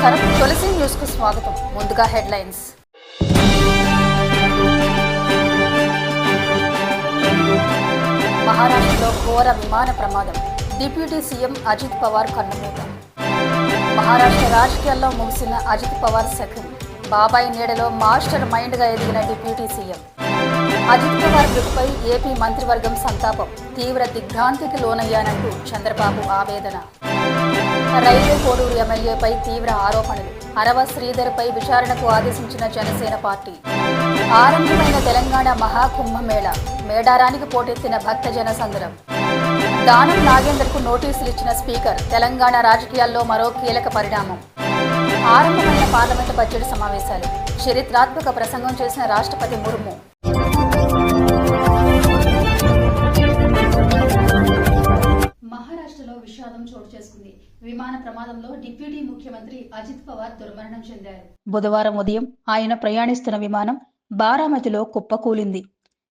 నమస్కారం. తులసి న్యూస్ కు స్వాగతం. ముందుగా హెడ్లైన్స్. మహారాష్ట్రలో ఘోర విమాన ప్రమాదం. డిప్యూటీ సీఎం అజిత్ పవార్ కన్నుమూత. మహారాష్ట్ర రాజకీయాల్లో ముగిసిన అజిత్ పవార్ శకం. బాబాయ్ నీడలో మాస్టర్ మైండ్గా ఎదిగిన డిప్యూటీ సీఎం. అజిత్ పవార్ మృతిపై ఏపీ మంత్రివర్గం సంతాపం. తీవ్ర దిగ్భ్రాంతికి లోనయ్యానంటూ చంద్రబాబు ఆవేదన. రైల్వే కోడూరు ఎమ్మెల్యేపై తీవ్ర ఆరోపణలు. అరవ శ్రీధర్పై విచారణకు ఆదేశించిన జనసేన పార్టీ. ఆరంభమైన తెలంగాణ మహాకుంభమేళ. మేడారానికి పోటెత్తిన భక్తజన సందరం. దానం నాగేందర్కు నోటీసులు ఇచ్చిన స్పీకర్. తెలంగాణ రాజకీయాల్లో మరో కీలక పరిణామం. ఆరంభమైన పార్లమెంటు బడ్జెట్ సమావేశాలు. చరిత్రాత్మక ప్రసంగం చేసిన రాష్ట్రపతి ముర్ము. మహారాష్ట్రలో విషాదం చోటు చేసుకుంది. విమాన ప్రమాదంలో డిప్యూటీ ముఖ్యమంత్రి అజిత్ పవార్ దుర్మరణం చెందారు. బుధవారం ఉదయం ఆయన ప్రయాణిస్తున్న విమానం బారామతిలో కుప్పకూలింది.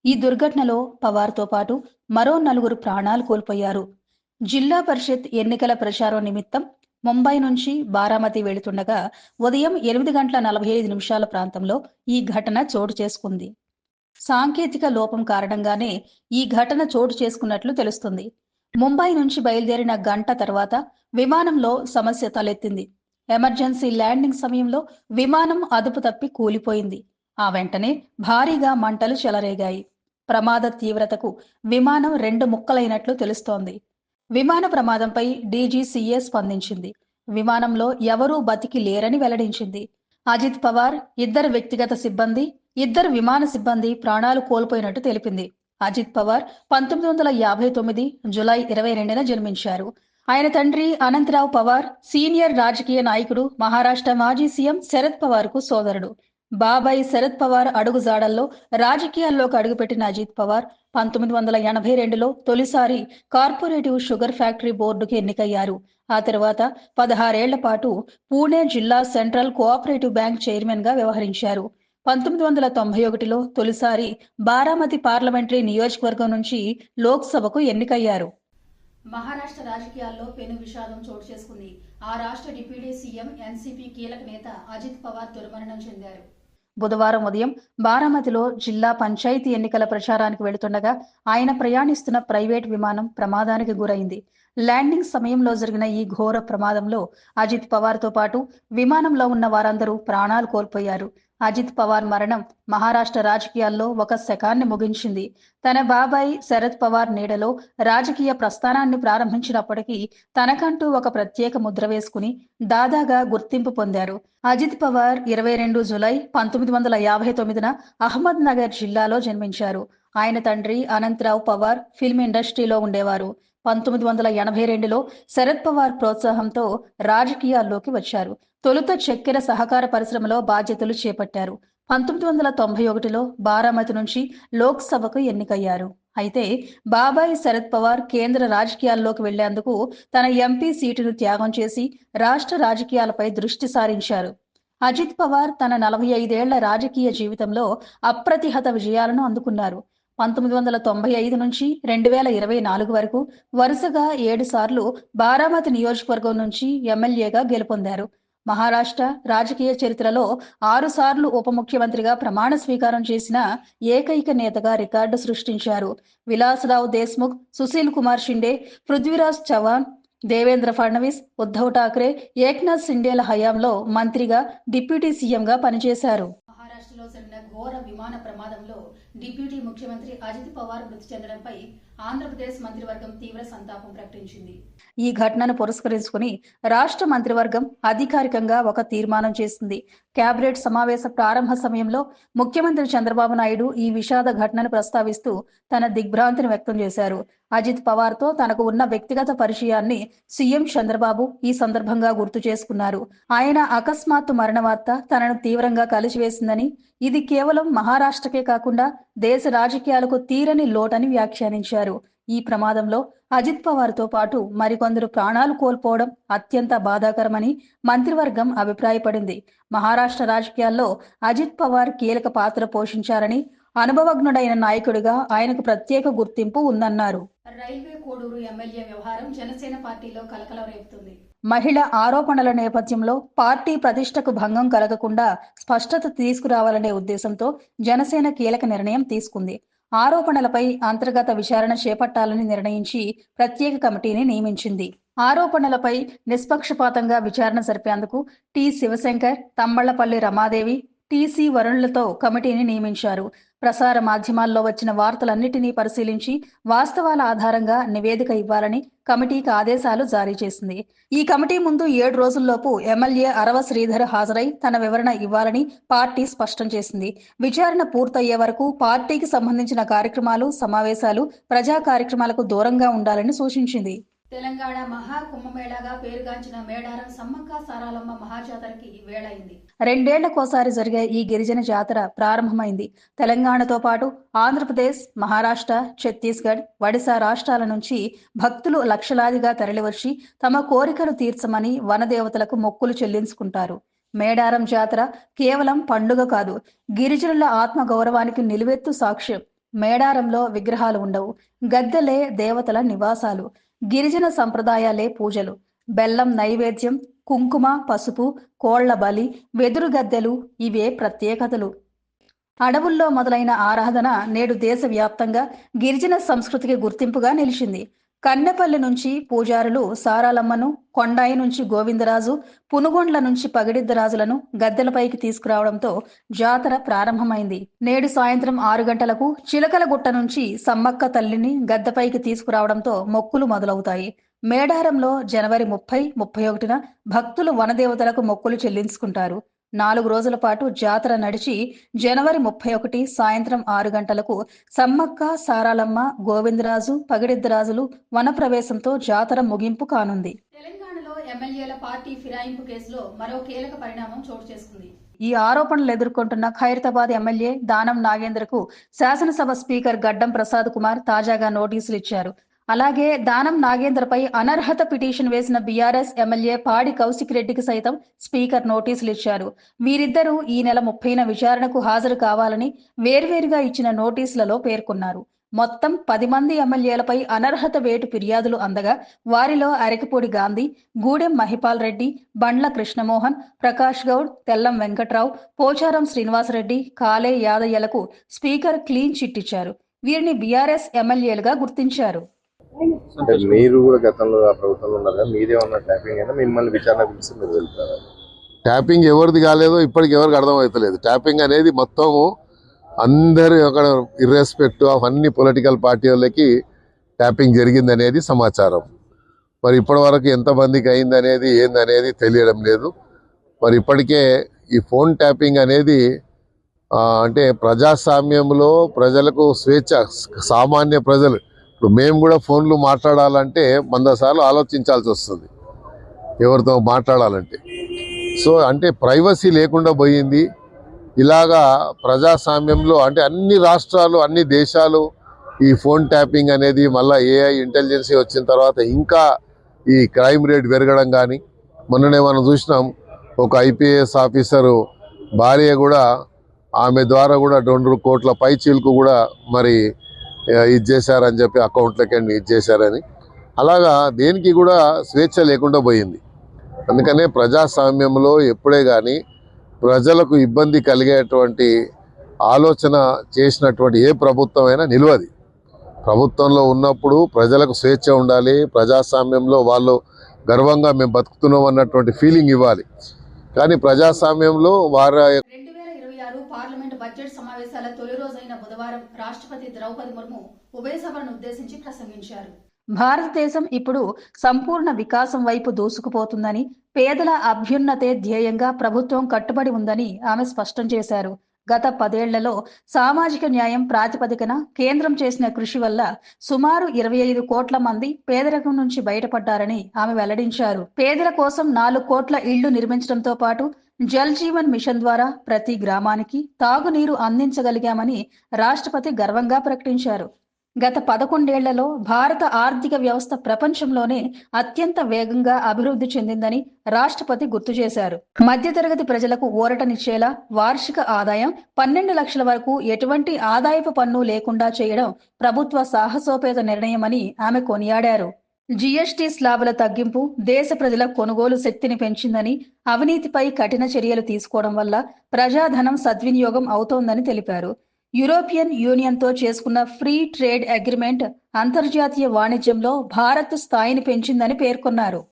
ఈ దుర్ఘటనలో పవార్తో పాటు మరో 4 ప్రాణాలు కోల్పోయారు. జిల్లా పరిషత్ ఎన్నికల ప్రచారం నిమిత్తం ముంబై నుంచి బారామతి వెళుతుండగా ఉదయం 8:45 ప్రాంతంలో ఈ ఘటన చోటు చేసుకుంది. సాంకేతిక లోపం కారణంగానే ఈ ఘటన చోటు చేసుకున్నట్లు తెలుస్తుంది. ముంబై నుంచి బయలుదేరిన గంట తర్వాత విమానంలో సమస్య తలెత్తింది. ఎమర్జెన్సీ ల్యాండింగ్ సమయంలో విమానం అదుపు తప్పి కూలిపోయింది. ఆ వెంటనే భారీగా మంటలు చెలరేగాయి. ప్రమాద తీవ్రతకు విమానం 2 ముక్కలైనట్లు తెలుస్తోంది. విమాన ప్రమాదంపై డీజీసీఏ స్పందించింది. విమానంలో ఎవరూ బతికి లేరని వెల్లడించింది. అజిత్ పవార్, 2 వ్యక్తిగత సిబ్బంది, 2 విమాన సిబ్బంది ప్రాణాలు కోల్పోయినట్టు తెలిపింది. అజిత్ పవార్ 1959 జులై 22న జన్మించారు. ఆయన తండ్రి అనంతరావు పవార్ సీనియర్ రాజకీయ నాయకుడు. మహారాష్ట్ర మాజీ సీఎం శరద్ పవార్ కు సోదరుడు. బాబాయ్ శరద్ పవార్ అడుగుజాడల్లో రాజకీయాల్లోకి అడుగుపెట్టిన అజిత్ పవార్ 1982లో తొలిసారి కార్పొరేటివ్ షుగర్ ఫ్యాక్టరీ బోర్డుకు ఎన్నికయ్యారు. ఆ తర్వాత 16 ఏళ్ల పాటు పూణే జిల్లా సెంట్రల్ కోఆపరేటివ్ బ్యాంక్ చైర్మన్ గా వ్యవహరించారు. 1991లో తొలిసారి బారామతి పార్లమెంటరీ నియోజకవర్గం నుంచి లోక్సభకు ఎన్నికయ్యారు. మహారాష్ట్ర రాజకీయాల్లో పెను విషాదం చోటు చేసుకుంది. ఆ రాష్ట్ర డిప్యూటీ సీఎం ఎన్సీపీ కీలక నేత అజిత్ పవార్ దుర్మరణం చెందారు. బుధవారం ఉదయం బారామతిలో జిల్లా పంచాయతీ ఎన్నికల ప్రచారానికి వెళుతుండగా ఆయన ప్రయాణిస్తున్న ప్రైవేట్ విమానం ప్రమాదానికి గురైంది. ల్యాండింగ్ సమయంలో జరిగిన ఈ ఘోర ప్రమాదంలో అజిత్ పవార్తో పాటు విమానంలో ఉన్న వారందరూ ప్రాణాలు కోల్పోయారు. అజిత్ పవార్ మరణం మహారాష్ట్ర రాజకీయాల్లో ఒక శకాన్ని ముగించింది. తన బాబాయ్ శరద్ పవార్ నీడలో రాజకీయ ప్రస్థానాన్ని ప్రారంభించినప్పటికీ తనకంటూ ఒక ప్రత్యేక ముద్ర వేసుకుని దాదాగా గుర్తింపు పొందారు. అజిత్ పవార్ 22 జులై 1959న అహ్మద్ నగర్ జిల్లాలో జన్మించారు. ఆయన తండ్రి అనంతరావు పవార్ ఫిల్మ్ ఇండస్ట్రీలో ఉండేవారు. 1982లో శరద్ పవార్ ప్రోత్సాహంతో రాజకీయాల్లోకి వచ్చారు. తొలుత చక్కెర సహకార పరిశ్రమలో బాధ్యతలు చేపట్టారు. 1991లో బారామతి నుంచి లోక్సభకు ఎన్నికయ్యారు. అయితే బాబాయ్ శరద్ పవార్ కేంద్ర రాజకీయాల్లోకి వెళ్లేందుకు తన ఎంపీ సీటును త్యాగం చేసి రాష్ట్ర రాజకీయాలపై దృష్టి సారించారు. అజిత్ పవార్ తన 45 ఏళ్ల రాజకీయ జీవితంలో అప్రతిహత విజయాలను అందుకున్నారు. 1995 నుంచి 2024 వరకు వరుసగా 7 సార్లు బారామతి నియోజకవర్గం నుంచి ఎమ్మెల్యేగా గెలుపొందారు. మహారాష్ట్ర రాజకీయ చరిత్రలో 6 సార్లు ఉప ముఖ్యమంత్రిగా ప్రమాణ స్వీకారం చేసిన ఏకైక నేతగా రికార్డు సృష్టించారు. విలాసరావు దేశ్ముఖ్, సుశీల్ కుమార్ షిండే, పృథ్వీరాజ్ చవాన్, దేవేంద్ర ఫడ్నవీస్, ఉద్ధవ్ ఠాక్రే, ఏక్నాథ్ షిండేల హయాంలో మంత్రిగా, డిప్యూటీ సీఎంగా పనిచేశారు. మహారాష్ట్రలో జరిగిన ఘోర విమాన ప్రమాదంలో డిప్యూటీ ముఖ్యమంత్రి అజిత్ పవార్ మృతి చెందడంపై ఆంధ్రప్రదేశ్ మంత్రివర్గం తీవ్ర సంతాపం ప్రకటించింది. ఈ ఘటనను పురస్కరించుకుని రాష్ట్ర మంత్రివర్గం అధికారికంగా ఒక తీర్మానం చేసింది. కేబినెట్ సమావేశ ప్రారంభ సమయంలో ముఖ్యమంత్రి చంద్రబాబు నాయుడు ఈ విషాద ఘటనను ప్రస్తావిస్తూ తన దిగ్భ్రాంతిని వ్యక్తం చేశారు. అజిత్ పవార్తో తనకు ఉన్న వ్యక్తిగత పరిచయాన్ని సీఎం చంద్రబాబు ఈ సందర్భంగా గుర్తు చేసుకున్నారు. ఆయన అకస్మాత్తు మరణ వార్త తనను తీవ్రంగా కలిచివేసిందని, ఇది కేవలం మహారాష్ట్రకే కాకుండా దేశ రాజకీయాలకు తీరని లోటని వ్యాఖ్యానించారు. ఈ ప్రమాదంలో అజిత్ పవార్తో పాటు మరికొందరు ప్రాణాలు కోల్పోవడం అత్యంత బాధాకరమని మంత్రివర్గం అభిప్రాయపడింది. మహారాష్ట్ర రాజకీయాల్లో అజిత్ పవార్ కీలక పాత్ర పోషించారని, అనుభవజ్ఞుడైన నాయకుడిగా ఆయనకు ప్రత్యేక గుర్తింపు ఉందన్నారు. రైల్వే కోడూరు ఎమ్మెల్యే వ్యవహారం జనసేన పార్టీలో కలకలం రేపుతుంది. మహిళ ఆరోపణల నేపథ్యంలో పార్టీ ప్రతిష్టకు భంగం కలగకుండా స్పష్టత తీసుకురావాలనే ఉద్దేశంతో జనసేన కీలక నిర్ణయం తీసుకుంది. ఆరోపణలపై అంతర్గత విచారణ చేపట్టాలని నిర్ణయించి ప్రత్యేక కమిటీని నియమించింది. ఆరోపణలపై నిష్పక్షపాతంగా విచారణ జరిపేందుకు టి. శివశంకర్, తమ్మళ్లపల్లి రమాదేవి, టి.సి. వరుణులతో కమిటీని నియమించారు. ప్రసార మాధ్యమాల్లో వచ్చిన వార్తలన్నిటినీ పరిశీలించి వాస్తవాల ఆధారంగా నివేదిక ఇవ్వాలని కమిటీకి ఆదేశాలు జారీ చేసింది. ఈ కమిటీ ముందు 7 రోజుల్లోపు ఎమ్మెల్యే అరవ శ్రీధర్ హాజరై తన వివరణ ఇవ్వాలని పార్టీ స్పష్టం చేసింది. విచారణ పూర్తయ్యే వరకు పార్టీకి సంబంధించిన కార్యక్రమాలు, సమావేశాలు, ప్రజా కార్యక్రమాలకు దూరంగా ఉండాలని సూచించింది. తెలంగాణ మహా కుంభమేళాగా పేరుగాంచిన మేడారం సమ్మక్క సారాలమ్మ మహాజాతరకి వేళైంది. 2 ఏళ్లకోసారి జరిగే ఈ గిరిజన జాతర ప్రారంభమైంది. తెలంగాణతో పాటు ఆంధ్రప్రదేశ్, మహారాష్ట్ర, ఛత్తీస్గఢ్, ఒడిశా రాష్ట్రాల నుంచి భక్తులు లక్షలాదిగా తరలివచ్చి తమ కోరికలు తీర్చమని వనదేవతలకు మొక్కులు చెల్లించుకుంటారు. మేడారం జాతర కేవలం పండుగ కాదు, గిరిజనుల ఆత్మ గౌరవానికి నిలువెత్తు సాక్ష్యం. మేడారంలో విగ్రహాలు ఉండవు, గద్దెలే దేవతల నివాసాలు. గిరిజన సంప్రదాయాలే పూజలు, బెల్లం నైవేద్యం, కుంకుమ, పసుపు, కోళ్ల బలి, వెదురు గద్దెలు ఇవే ప్రత్యేకతలు. అడవుల్లో మొదలైన ఆరాధన నేడు దేశవ్యాప్తంగా గిరిజన సంస్కృతికి గుర్తింపుగా నిలిచింది. కన్నెపల్లి నుంచి పూజారులు సారాలమ్మను, కొండాయి నుంచి గోవిందరాజు, పునుగొండ్ల నుంచి పగిడిద్దరాజులను గద్దెలపైకి తీసుకురావడంతో జాతర ప్రారంభమైంది. నేడు సాయంత్రం 6 గంటలకు చిలకలగుట్ట నుంచి సమ్మక్క తల్లిని గద్దెపైకి తీసుకురావడంతో మొక్కులు మొదలవుతాయి. మేడారంలో జనవరి 30, 31న భక్తులు వనదేవతలకు మొక్కులు చెల్లించుకుంటారు. 4 రోజుల పాటు జాతర నడిచి జనవరి 31 సాయంత్రం 6 గంటలకు సమ్మక్క సారాలమ్మ, గోవిందరాజు, పగిడిద్దరాజులు వనప్రవేశంతో జాతర ముగింపు కానుంది. తెలంగాణలో ఎమ్మెల్యేల పార్టీ ఫిరాయింపు కేసులో మరో కీలక పరిణామం చోటు చేసుకుంది. ఈ ఆరోపణలు ఎదుర్కొంటున్న ఖైరతాబాద్ ఎమ్మెల్యే దానం నాగేంద్రకు శాసనసభ స్పీకర్ గడ్డం ప్రసాద్ కుమార్ తాజాగా నోటీసులు ఇచ్చారు. అలాగే దానం నాగేంద్రపై అనర్హత పిటిషన్ వేసిన బీఆర్ఎస్ ఎమ్మెల్యే పాడి కౌశిక్ రెడ్డికి సైతం స్పీకర్ నోటీసులు ఇచ్చారు. వీరిద్దరూ ఈ నెల 30న విచారణకు హాజరు కావాలని వేర్వేరుగా ఇచ్చిన నోటీసులలో పేర్కొన్నారు. మొత్తం 10 మంది ఎమ్మెల్యేలపై అనర్హత వేటు ఫిర్యాదులు అందగా వారిలో అరకిపూడి గాంధీ, గూడెం మహిపాల్ రెడ్డి, బండ్ల కృష్ణమోహన్, ప్రకాష్ గౌడ్, తెల్లం వెంకట్రావు, పోచారం శ్రీనివాసరెడ్డి, కాలే యాదయ్యలకు స్పీకర్ క్లీన్ చిట్ ఇచ్చారు. వీరిని బీఆర్ఎస్ ఎమ్మెల్యేలుగా గుర్తించారు. అంటే మీరు కూడా గతంలో ఆ ప్రభుత్వంలో ఉన్నారు కదా, మీదేమన్నా ట్యాపింగ్ అయినా మిమ్మల్ని విచారణ పిలిచి మీరు వెళ్తారా? ట్యాపింగ్ ఎవరిది కాలేదో ఇప్పటికి ఎవరికి అర్థమవుతలేదు. ట్యాపింగ్ అనేది మొత్తము అందరి అక్కడ ఇర్రెస్పెక్ట్ ఆఫ్ అన్ని పొలిటికల్ పార్టీ వాళ్ళకి ట్యాపింగ్ జరిగింది అనేది సమాచారం. మరి ఇప్పటి వరకు ఎంతమందికి అయింది అనేది ఏందనేది తెలియడం లేదు. మరి ఇప్పటికే ఈ ఫోన్ ట్యాపింగ్ అనేది అంటే ప్రజాస్వామ్యంలో ప్రజలకు స్వేచ్ఛ, సామాన్య ప్రజలు ఇప్పుడు మేము కూడా ఫోన్లు మాట్లాడాలంటే 100 సార్లు ఆలోచించాల్సి వస్తుంది ఎవరితో మాట్లాడాలంటే. సో అంటే ప్రైవసీ లేకుండా పోయింది. ఇలాగా ప్రజాస్వామ్యంలో అంటే అన్ని రాష్ట్రాలు, అన్ని దేశాలు ఈ ఫోన్ ట్యాపింగ్ అనేది మళ్ళీ ఏఐ ఇంటెలిజెన్సీ వచ్చిన తర్వాత ఇంకా ఈ క్రైమ్ రేట్ పెరగడం కానీ, మొన్ననే మనం చూసినాం ఒక ఐపీఎస్ ఆఫీసరు భార్య కూడా ఆమె ద్వారా కూడా 2 కోట్ల పైచీలకు కూడా మరి ఇది చేశారని చెప్పి అకౌంట్లకి ఇది చేశారని. అలాగా దేనికి కూడా స్వేచ్ఛ లేకుండా పోయింది. అందుకనే ప్రజాస్వామ్యంలో ఎప్పుడే కానీ ప్రజలకు ఇబ్బంది కలిగేటువంటి ఆలోచన చేసినటువంటి ఏ ప్రభుత్వమైనా నిలవది. ప్రభుత్వంలో ఉన్నప్పుడు ప్రజలకు స్వేచ్ఛ ఉండాలి, ప్రజాస్వామ్యంలో వాళ్ళు గర్వంగా మేము బతుకుతున్నాం అన్నటువంటి ఫీలింగ్ ఇవ్వాలి. కానీ ప్రజాస్వామ్యంలో వారి 2026 పార్లమెంట్ బడ్జెట్ సమావేశాల తొలి రోజైన బుధవారం రాష్ట్రపతి ద్రౌపది ముర్ము ఉభయ సభలను ఉద్దేశించి ప్రసంగించారు. భారతదేశం ఇప్పుడు సంపూర్ణ వికాసం వైపు దూసుకుపోతుందని, పేదల అభ్యున్నతే ధ్యేయంగా ప్రభుత్వం కట్టుబడి ఉందని ఆమె స్పష్టం చేశారు. గత 10 ఏళ్లలో సామాజిక న్యాయం ప్రాతిపదికన కేంద్రం చేసిన కృషి వల్ల సుమారు 25 కోట్ల మంది పేదరికం నుంచి బయటపడ్డారని ఆమె వెల్లడించారు. పేదల కోసం 4 కోట్ల ఇళ్లు నిర్మించడంతో పాటు జల్ జీవన్ మిషన్ ద్వారా ప్రతి గ్రామానికి తాగునీరు అందించగలిగామని రాష్ట్రపతి గర్వంగా ప్రకటించారు. గత 11 ఏళ్లలో భారత ఆర్థిక వ్యవస్థ ప్రపంచంలోనే అత్యంత వేగంగా అభివృద్ధి చెందిందని రాష్ట్రపతి గుర్తు చేశారు. మధ్యతరగతి ప్రజలకు ఊరటనిచ్చేలా వార్షిక ఆదాయం 12 లక్షల వరకు ఎటువంటి ఆదాయపు పన్ను లేకుండా చేయడం ప్రభుత్వ సాహసోపేత నిర్ణయమని ఆమె కొనియాడారు. జీఎస్టీ స్లాబుల తగ్గింపు దేశ ప్రజల కొనుగోలు శక్తిని పెంచిందని, అవినీతిపై కఠిన చర్యలు తీసుకోవడం వల్ల ప్రజాధనం సద్వినియోగం అవుతోందని తెలిపారు. యూరోపియన్ యూనియన్తో చేసుకున్న ఫ్రీ ట్రేడ్ అగ్రిమెంట్ అంతర్జాతీయ వాణిజ్యంలో భారత్ స్థాయిని పెంచిందని పేర్కొన్నారు.